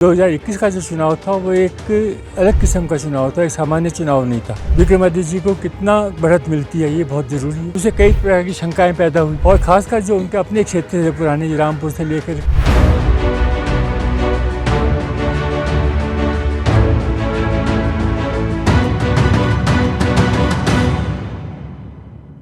2021 का जो चुनाव था वो एक अलग किस्म का चुनाव था, एक सामान्य चुनाव नहीं था। विक्रमादित्य जी को कितना बढ़त मिलती है ये बहुत जरूरी है। उसे कई प्रकार की शंकाएं पैदा हुई और खासकर जो उनके अपने क्षेत्र थे पुराने रामपुर से लेकर।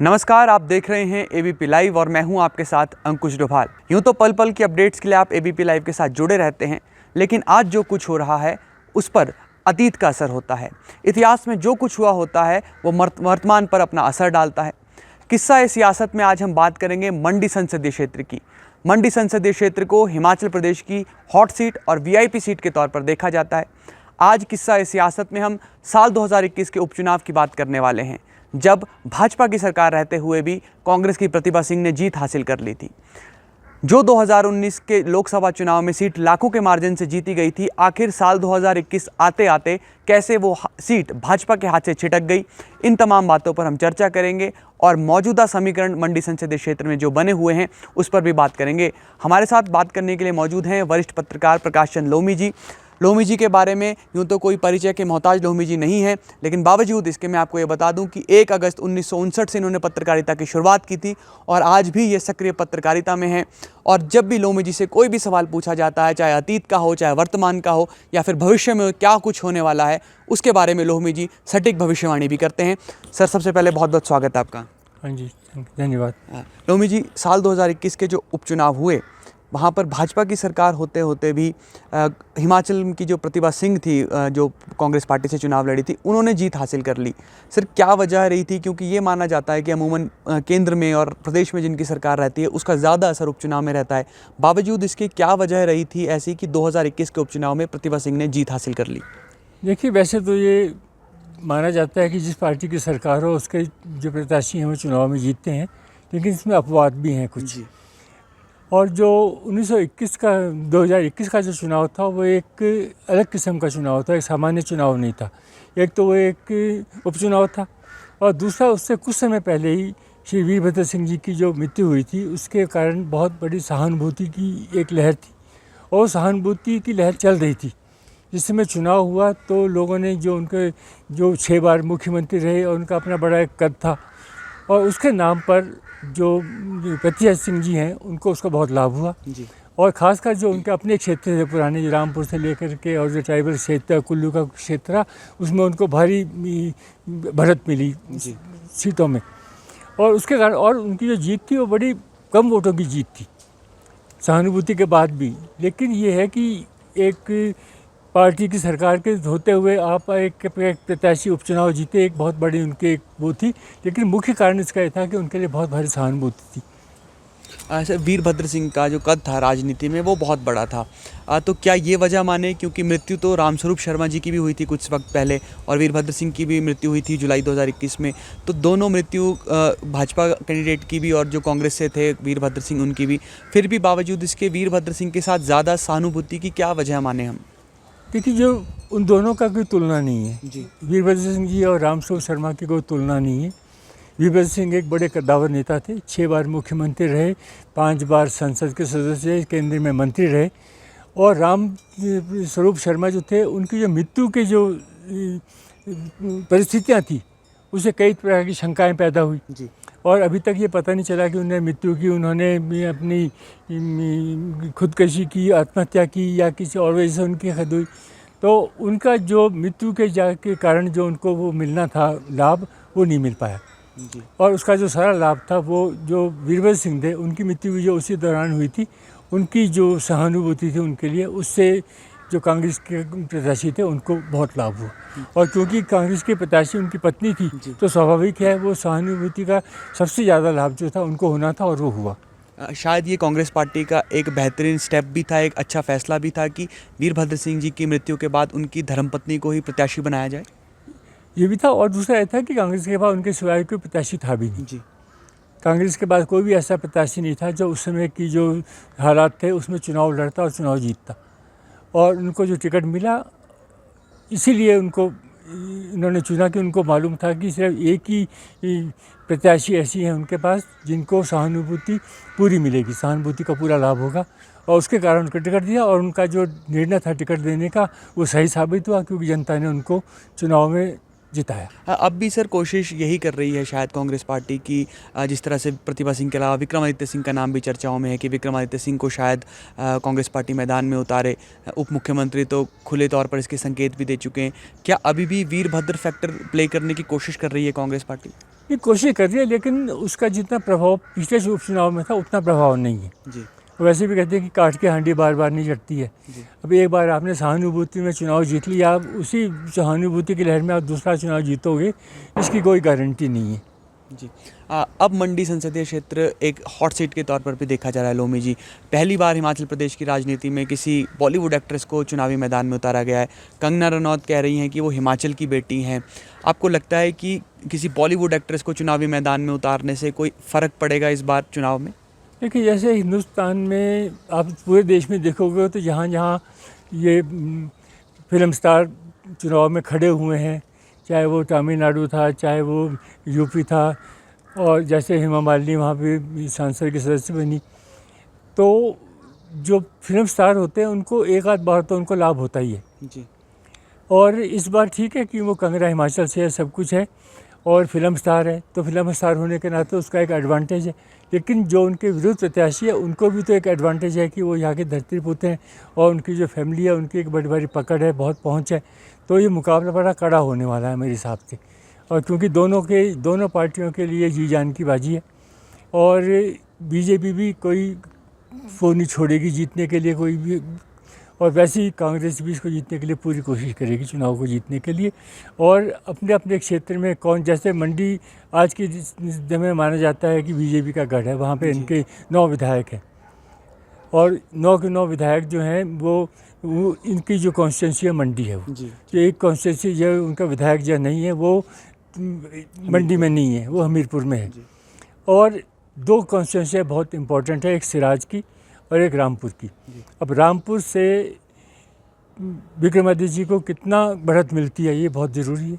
नमस्कार, आप देख रहे हैं एबीपी लाइव और मैं हूं आपके साथ अंकुश डोभाल। यूं तो पल पल की अपडेट्स के लिए आप एबीपी लाइव के साथ जुड़े रहते हैं, लेकिन आज जो कुछ हो रहा है उस पर अतीत का असर होता है। इतिहास में जो कुछ हुआ होता है वो वर्तमान पर अपना असर डालता है। किस्सा ए सियासत में आज हम बात करेंगे मंडी संसदीय क्षेत्र की। मंडी संसदीय क्षेत्र को हिमाचल प्रदेश की हॉट सीट और वीआईपी सीट के तौर पर देखा जाता है। आज किस्सा ए सियासत में हम साल 2021 के उपचुनाव की बात करने वाले हैं, जब भाजपा की सरकार रहते हुए भी कांग्रेस की प्रतिभा सिंह ने जीत हासिल कर ली थी। जो 2019 के लोकसभा चुनाव में सीट लाखों के मार्जिन से जीती गई थी, आखिर साल 2021 आते आते कैसे वो सीट भाजपा के हाथ से छिटक गई, इन तमाम बातों पर हम चर्चा करेंगे और मौजूदा समीकरण मंडी संसदीय क्षेत्र में जो बने हुए हैं उस पर भी बात करेंगे। हमारे साथ बात करने के लिए मौजूद हैं वरिष्ठ पत्रकार प्रकाश चंद लोमी जी। लोमी जी के बारे में यूँ तो कोई परिचय के मोहताज लोमी जी नहीं है, लेकिन बावजूद इसके मैं आपको ये बता दूं कि 1 अगस्त 1959 से इन्होंने पत्रकारिता की शुरुआत की थी और आज भी ये सक्रिय पत्रकारिता में हैं। और जब भी लोमी जी से कोई भी सवाल पूछा जाता है, चाहे अतीत का हो, चाहे वर्तमान का हो, या फिर भविष्य में क्या कुछ होने वाला है, उसके बारे में लोमी जी सटीक भविष्यवाणी भी करते हैं। सर, सबसे पहले बहुत बहुत स्वागत है आपका। हाँ जी, धन्यवाद। लोमी जी, साल 2021 के जो उपचुनाव हुए वहाँ पर भाजपा की सरकार होते होते भी हिमाचल की जो प्रतिभा सिंह थी, जो कांग्रेस पार्टी से चुनाव लड़ी थी, उन्होंने जीत हासिल कर ली। सर, क्या वजह रही थी? क्योंकि ये माना जाता है कि अमूमन केंद्र में और प्रदेश में जिनकी सरकार रहती है उसका ज़्यादा असर उपचुनाव में रहता है। बावजूद इसके क्या वजह रही थी ऐसी कि 2021 के उपचुनाव में प्रतिभा सिंह ने जीत हासिल कर ली? देखिए, वैसे तो ये माना जाता है कि जिस पार्टी की सरकार हो उसके जो प्रत्याशी हैं वो चुनाव में जीतते हैं, लेकिन इसमें अपवाद भी हैं कुछ। और जो 2021 का जो चुनाव था वो एक अलग किस्म का चुनाव था, एक सामान्य चुनाव नहीं था। एक तो वो एक उपचुनाव था और दूसरा उससे कुछ समय पहले ही श्री वीरभद्र सिंह जी की जो मृत्यु हुई थी उसके कारण बहुत बड़ी सहानुभूति की एक लहर थी और सहानुभूति की लहर चल रही थी। जिस समय चुनाव हुआ तो लोगों ने जो उनके 6 बार मुख्यमंत्री रहे और उनका अपना बड़ा एक कद था और उसके नाम पर जो प्रतिभा सिंह जी हैं उनको उसका बहुत लाभ हुआ जी। और ख़ासकर जो उनके अपने क्षेत्र थे पुराने रामपुर से लेकर के और जो ट्राइबल क्षेत्र कुल्लू का क्षेत्र था, उसमें उनको भारी बढ़त मिली जी सीटों में। और उसके कारण और उनकी जो जीत थी वो बड़ी कम वोटों की जीत थी सहानुभूति के बाद भी। लेकिन ये है कि एक पार्टी की सरकार के होते हुए आप एक प्रत्याशी उपचुनाव जीते, एक बहुत बड़ी उनकी एक वो थी। लेकिन मुख्य कारण इसका ये था कि उनके लिए बहुत भारी सहानुभूति थी। ऐसे वीरभद्र सिंह का जो कद था राजनीति में वो बहुत बड़ा था, तो क्या ये वजह माने, क्योंकि मृत्यु तो रामस्वरूप शर्मा जी की भी हुई थी कुछ वक्त पहले और वीरभद्र सिंह की भी मृत्यु हुई थी जुलाई 2021 में, तो दोनों मृत्यु भाजपा कैंडिडेट की भी और जो कांग्रेस से थे वीरभद्र सिंह उनकी भी, फिर भी बावजूद इसके वीरभद्र सिंह के साथ ज़्यादा सहानुभूति की क्या वजह माने हम? क्योंकि जो उन दोनों का कोई तुलना नहीं है जी। वीरभद्र सिंह जी और रामस्वरूप शर्मा की कोई तुलना नहीं है। वीरभद्र सिंह एक बड़े कद्दावर नेता थे, 6 बार मुख्यमंत्री रहे, 5 बार संसद के सदस्य रहे, केंद्र में मंत्री रहे। और रामस्वरूप शर्मा जो थे उनकी जो मृत्यु की जो परिस्थितियाँ थी उससे कई प्रकार की शंकाएँ पैदा हुई जी। और अभी तक ये पता नहीं चला कि उन्होंने मृत्यु की, उन्होंने अपनी खुदकशी की, आत्महत्या की या किसी और वजह से उनकी हद हुई। तो उनका जो मृत्यु के कारण जो उनको वो मिलना था लाभ, वो नहीं मिल पाया जी। और उसका जो सारा लाभ था वो जो वीरभद्र सिंह थे उनकी मृत्यु की जो उसी दौरान हुई थी, उनकी जो सहानुभूति थी उनके लिए, उससे जो कांग्रेस के प्रत्याशी थे उनको बहुत लाभ हुआ। और क्योंकि कांग्रेस के प्रत्याशी उनकी पत्नी थी तो स्वाभाविक है वो सहानुभूति का सबसे ज़्यादा लाभ जो था उनको होना था और वो हुआ। शायद ये कांग्रेस पार्टी का एक बेहतरीन स्टेप भी था, एक अच्छा फैसला भी था कि वीरभद्र सिंह जी की मृत्यु के बाद उनकी धर्मपत्नी को ही प्रत्याशी बनाया जाए। ये भी था और दूसरा यह था कि कांग्रेस के बाद उनके सिवाय कोई प्रत्याशी था भी नहीं जी। कांग्रेस के बाद कोई भी ऐसा प्रत्याशी नहीं था जो उस समय की जो हालात थे उसमें चुनाव लड़ता और चुनाव जीतता। और उनको जो टिकट मिला इसीलिए उनको इन्होंने चुना कि उनको मालूम था कि सिर्फ एक ही प्रत्याशी ऐसी है उनके पास जिनको सहानुभूति पूरी मिलेगी, सहानुभूति का पूरा लाभ होगा और उसके कारण उनको टिकट दिया, और उनका जो निर्णय था टिकट देने का वो सही साबित हुआ, क्योंकि जनता ने उनको चुनाव में जिताया। अब भी सर कोशिश यही कर रही है शायद कांग्रेस पार्टी की, जिस तरह से प्रतिभा सिंह के अलावा विक्रमादित्य सिंह का नाम भी चर्चाओं में है कि विक्रमादित्य सिंह को शायद कांग्रेस पार्टी मैदान में उतारे। उप मुख्यमंत्री तो खुले तौर पर इसके संकेत भी दे चुके हैं। क्या अभी भी वीरभद्र फैक्टर प्ले करने की कोशिश कर रही है कांग्रेस पार्टी? ये कोशिश कर रही है, लेकिन उसका जितना प्रभाव पिछले उपचुनाव में था उतना प्रभाव नहीं है जी वैसे भी कहते हैं कि काट के हांडी बार बार नहीं चढ़ती है। अब एक बार आपने सहानुभूति में चुनाव जीत लिया, आप उसी सहानुभूति की लहर में आप दूसरा चुनाव जीतोगे, इसकी कोई गारंटी नहीं है। जी अब मंडी संसदीय क्षेत्र एक हॉट सीट के तौर पर भी देखा जा रहा है। लोमी जी, पहली बार हिमाचल प्रदेश की राजनीति में किसी बॉलीवुड एक्ट्रेस को चुनावी मैदान में उतारा गया है। कंगना रनौत कह रही हैं कि वो हिमाचल की बेटी हैं। आपको लगता है कि किसी बॉलीवुड एक्ट्रेस को चुनावी मैदान में उतारने से कोई फ़र्क पड़ेगा इस बार चुनाव में? देखिए, जैसे हिंदुस्तान में आप पूरे देश में देखोगे तो जहाँ जहाँ ये फिल्म स्टार चुनाव में खड़े हुए हैं, चाहे वो तमिलनाडु था, चाहे वो यूपी था, और जैसे हेमा मालिनी वहाँ पे सांसद की सदस्य बनी, तो जो फिल्म स्टार होते हैं उनको एक आध बार तो उनको लाभ होता ही है। जी और इस बार ठीक है कि वो कंगना हिमाचल से है, सब कुछ है, और फिल्म स्टार है, तो फिल्म स्टार होने के नाते उसका एक एडवांटेज है। लेकिन जो उनके विरुद्ध प्रत्याशी है उनको भी तो एक एडवांटेज है कि वो यहाँ के धरती पुत्र हैं, और उनकी जो फैमिली है उनकी एक बड़ी बड़ी पकड़ है, बहुत पहुँच है। तो ये मुकाबला बड़ा कड़ा होने वाला है मेरे हिसाब से, और क्योंकि दोनों पार्टियों के लिए जी जान की बाजी है, और बीजेपी भी कोई वो नहीं छोड़ेगी जीतने के लिए कोई भी, और वैसे ही कांग्रेस भी इसको जीतने के लिए पूरी कोशिश करेगी, चुनाव को जीतने के लिए। और अपने अपने क्षेत्र में कौन, जैसे मंडी आज की दिन में माना जाता है कि बीजेपी का गढ़ है, वहाँ पे इनके 9 विधायक हैं, और 9 के 9 विधायक जो हैं वो इनकी जो कॉन्स्टिट्यूंसी है मंडी है, वो जो एक कॉन्स्टिट्यूंसी जो उनका विधायक जो नहीं है वो मंडी में नहीं है, वो हमीरपुर में है। और 2 कॉन्स्टिट्यूंसी बहुत इंपॉर्टेंट है, एक सिराज की और एक रामपुर की। अब रामपुर से विक्रमादित्य जी को कितना बढ़त मिलती है ये बहुत ज़रूरी है,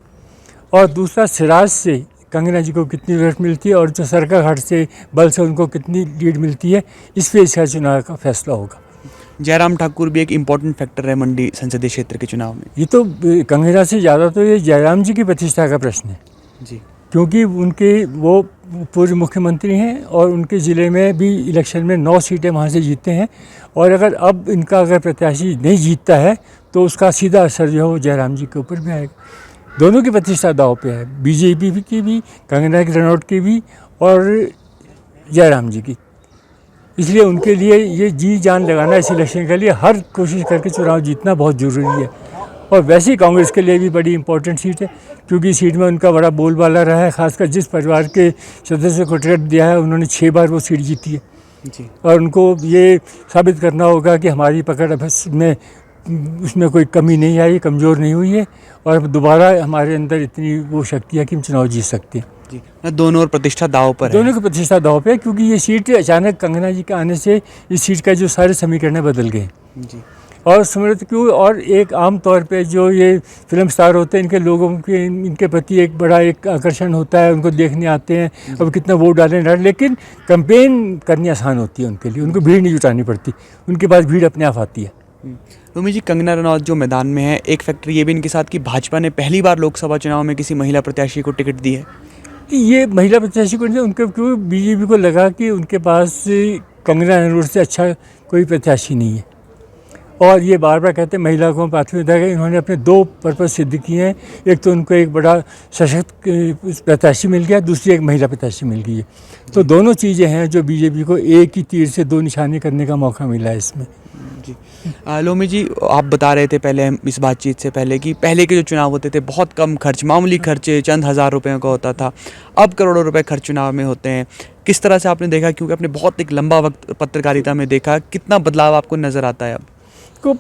और दूसरा सिराज से कंगना जी को कितनी बढ़त मिलती है, और जो सरकाघाट से बल से उनको कितनी लीड मिलती है, इस पर इसका चुनाव का फैसला होगा। जयराम ठाकुर भी एक इम्पॉर्टेंट फैक्टर है मंडी संसदीय क्षेत्र के चुनाव में। ये तो कंगना से ज़्यादा तो ये जयराम जी की प्रतिष्ठा का प्रश्न है जी, क्योंकि उनके वो पूर्व मुख्यमंत्री हैं, और उनके ज़िले में भी इलेक्शन में 9 सीटें वहाँ से जीतते हैं, और अगर इनका प्रत्याशी नहीं जीतता है तो उसका सीधा असर जो है वो जयराम जी के ऊपर भी आएगा। दोनों की प्रतिष्ठा दांव पे है, बीजेपी की भी, कंगना रनौत की भी, और जयराम जी की। इसलिए उनके लिए ये जी जान लगाना इस इलेक्शन के लिए, हर कोशिश करके चुनाव जीतना बहुत ज़रूरी है। और वैसे ही कांग्रेस के लिए भी बड़ी इंपॉर्टेंट सीट है, क्योंकि सीट में उनका बड़ा बोलबाला रहा है, खासकर जिस परिवार के सदस्य को टिकट दिया है उन्होंने 6 बार वो सीट जीती है जी। और उनको ये साबित करना होगा कि हमारी पकड़ अब उसमें कोई कमी नहीं आई, कमज़ोर नहीं हुई है, और अब दोबारा हमारे अंदर इतनी वो शक्ति है कि हम चुनाव जीत सकते हैं। जी, दोनों और प्रतिष्ठा दाव पर है। दोनों की प्रतिष्ठा दाव पे है, क्योंकि ये सीट अचानक कंगना जी के आने से इस सीट का जो सारे समीकरण बदल गए जी। और समृद्ध क्यों, और एक आम तौर पे जो ये फिल्म स्टार होते हैं इनके लोगों के इनके प्रति एक बड़ा एक आकर्षण होता है, उनको देखने आते हैं, अब कितना वोट डालें, लेकिन कैंपेन करनी आसान होती है उनके लिए, उनको भीड़ नहीं जुटानी पड़ती, उनके पास भीड़ अपने आप आती है। रोमी जी, कंगना रनौत जो मैदान में है, एक फैक्टर ये भी इनके साथ कि भाजपा ने पहली बार लोकसभा चुनाव में किसी महिला प्रत्याशी को टिकट दी है। ये महिला प्रत्याशी को उनके क्यों बीजेपी को लगा कि उनके पास कंगना रनौत से अच्छा कोई प्रत्याशी नहीं है, और ये बार बार कहते हैं महिला को प्राथमिकता है। इन्होंने अपने 2 पर्पज़ सिद्ध किए हैं, एक तो उनको एक बड़ा सशक्त प्रत्याशी मिल गया, दूसरी एक महिला प्रत्याशी मिल गई है। तो दोनों चीज़ें हैं जो बीजेपी को एक ही तीर से 2 निशाने करने का मौका मिला है इसमें। जी, लोमी जी, आप बता रहे थे पहले इस बातचीत से पहले कि पहले के जो चुनाव होते थे बहुत कम खर्च, मामूली खर्चे, चंद हज़ार रुपयों का होता था, अब करोड़ों रुपए खर्च चुनाव में होते हैं। किस तरह से आपने देखा, क्योंकि आपने बहुत एक लंबा वक्त पत्रकारिता में देखा, कितना बदलाव आपको नज़र आता है अब? को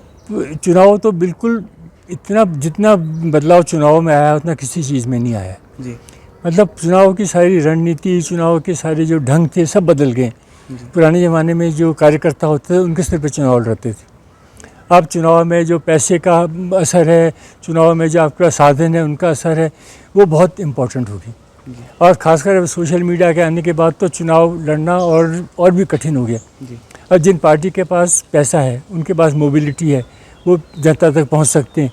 चुनाव तो बिल्कुल इतना जितना बदलाव चुनाव में आया उतना किसी चीज़ में नहीं आया जी। मतलब चुनाव की सारी रणनीति, चुनाव के सारे जो ढंग थे सब बदल गए। पुराने ज़माने में जो कार्यकर्ता होते थे उनके सिर पर चुनाव लड़ते थे, अब चुनाव में जो पैसे का असर है, चुनाव में जो आपका साधन है उनका असर है, वो बहुत इम्पोर्टेंट होगी। और ख़ासकर सोशल मीडिया के आने के बाद तो चुनाव लड़ना और भी कठिन हो गया। और जिन पार्टी के पास पैसा है, उनके पास मोबिलिटी है, वो जनता तक पहुंच सकते हैं।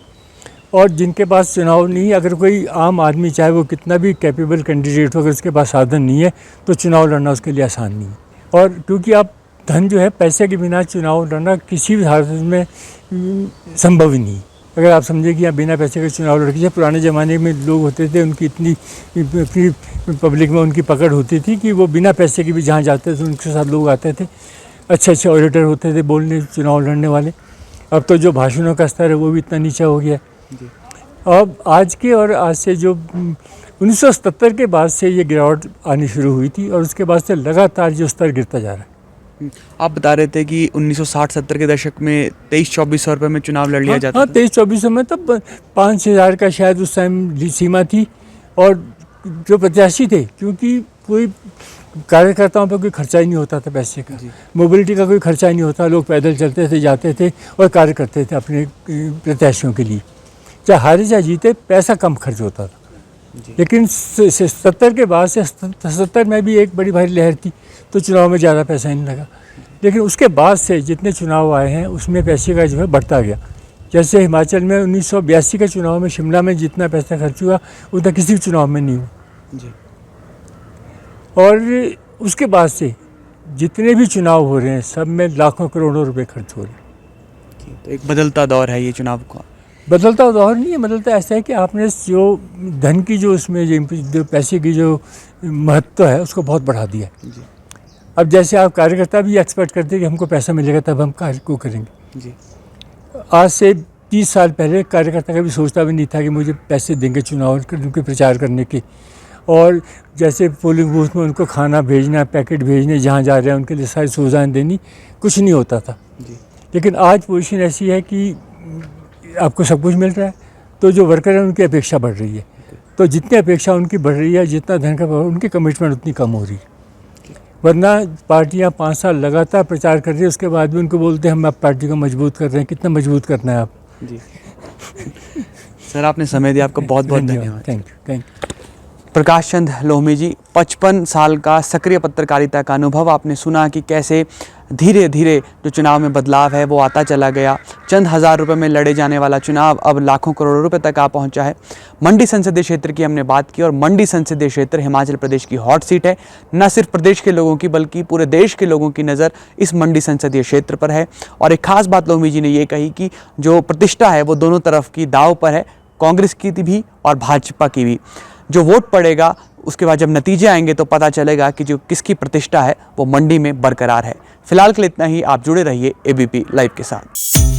और जिनके पास चुनाव नहीं है, अगर कोई आम आदमी चाहे वो कितना भी कैपेबल कैंडिडेट हो, अगर उसके पास साधन नहीं है तो चुनाव लड़ना उसके लिए आसान नहीं है। और क्योंकि आप धन जो है, पैसे के बिना चुनाव लड़ना किसी भी हालत में संभव ही नहीं। अगर आप समझे कि आप बिना पैसे के चुनाव लड़के, जैसे पुराने ज़माने में लोग होते थे, उनकी इतनी पब्लिक में उनकी पकड़ होती थी कि वो बिना पैसे के भी जहाँ जाते थे उनके साथ लोग आते थे, अच्छे अच्छे ऑडिटर होते थे बोलने, चुनाव लड़ने वाले। अब तो जो भाषणों का स्तर है वो भी इतना नीचा हो गया है। अब आज के और आज से जो 1977 के बाद से ये गिरावट आनी शुरू हुई थी और उसके बाद से लगातार जो स्तर गिरता जा रहा है। आप बता रहे थे कि 1960-70 के दशक में 23-2400 रुपये में चुनाव लड़ लिया जाता हाँ, था। 23-24 में तब 5-6 हज़ार का शायद उस टाइम सीमा थी। और जो प्रत्याशी थे, क्योंकि कोई कार्यकर्ताओं पर कोई खर्चा ही नहीं होता था पैसे का, मोबिलिटी का कोई खर्चा ही नहीं होता, लोग पैदल चलते थे, जाते थे और कार्य करते थे अपने प्रत्याशियों के लिए। चाहे हारे चाहे जीते, पैसा कम खर्च होता था। लेकिन 70 के बाद से 70 में भी एक बड़ी भारी लहर थी, तो चुनाव में ज़्यादा पैसा ही नहीं लगा। लेकिन उसके बाद से जितने चुनाव आए हैं उसमें पैसे का जो है बढ़ता गया। जैसे हिमाचल में 1982 के चुनाव में शिमला में जितना पैसा खर्च हुआ उतना किसी भी चुनाव में नहीं हुआ जी। और उसके बाद से जितने भी चुनाव हो रहे हैं सब में लाखों करोड़ों रुपए खर्च हो रहे हैं। तो एक बदलता दौर है ये चुनाव का। बदलता दौर नहीं है, बदलता ऐसा है कि आपने जो धन की जो उसमें जो पैसे की जो महत्व है उसको बहुत बढ़ा दिया है। जी। अब जैसे आप कार्यकर्ता भी एक्सपेक्ट करते हैं कि हमको पैसा मिलेगा तब हम कार्य को करेंगे। जी। आज से 30 साल पहले कार्यकर्ता कभी सोचता भी नहीं था कि मुझे पैसे देंगे चुनाव के प्रचार करने के। और जैसे पोलिंग बूथ में उनको खाना भेजना, पैकेट भेजने, जहाँ जा रहे हैं उनके लिए सारी सुविधाएं देनी, कुछ नहीं होता था। जी। लेकिन आज पोजीशन ऐसी है कि आपको सब कुछ मिल रहा है, तो जो वर्कर हैं उनकी अपेक्षा बढ़ रही है। तो जितनी अपेक्षा उनकी बढ़ रही है, जितना धन का उनकी कमिटमेंट उतनी कम हो रही है। वरना पार्टियां 5 साल लगातार प्रचार कर रही है, उसके बाद भी उनको बोलते हैं हम आप पार्टी को मजबूत कर रहे हैं। कितना मजबूत करना है आप? जी। सर, आपने समय दिया, आपका बहुत बहुत धन्यवाद। Thank you. प्रकाश चंद लोहमी जी, 55 साल का सक्रिय पत्रकारिता का अनुभव। आपने सुना कि कैसे धीरे धीरे जो चुनाव में बदलाव है वो आता चला गया। चंद हज़ार रुपए में लड़े जाने वाला चुनाव अब लाखों करोड़ों रुपए तक आ पहुंचा है। मंडी संसदीय क्षेत्र की हमने बात की और मंडी संसदीय क्षेत्र हिमाचल प्रदेश की हॉट सीट है। न सिर्फ प्रदेश के लोगों की बल्कि पूरे देश के लोगों की नज़र इस मंडी संसदीय क्षेत्र पर है। और एक खास बात लोहमी जी ने ये कही कि जो प्रतिष्ठा है वो दोनों तरफ की दाव पर है, कांग्रेस की भी और भाजपा की भी। जो वोट पड़ेगा उसके बाद जब नतीजे आएंगे तो पता चलेगा कि जो किसकी प्रतिष्ठा है वो मंडी में बरकरार है। फिलहाल के लिए इतना ही। आप जुड़े रहिए एबीपी लाइव के साथ।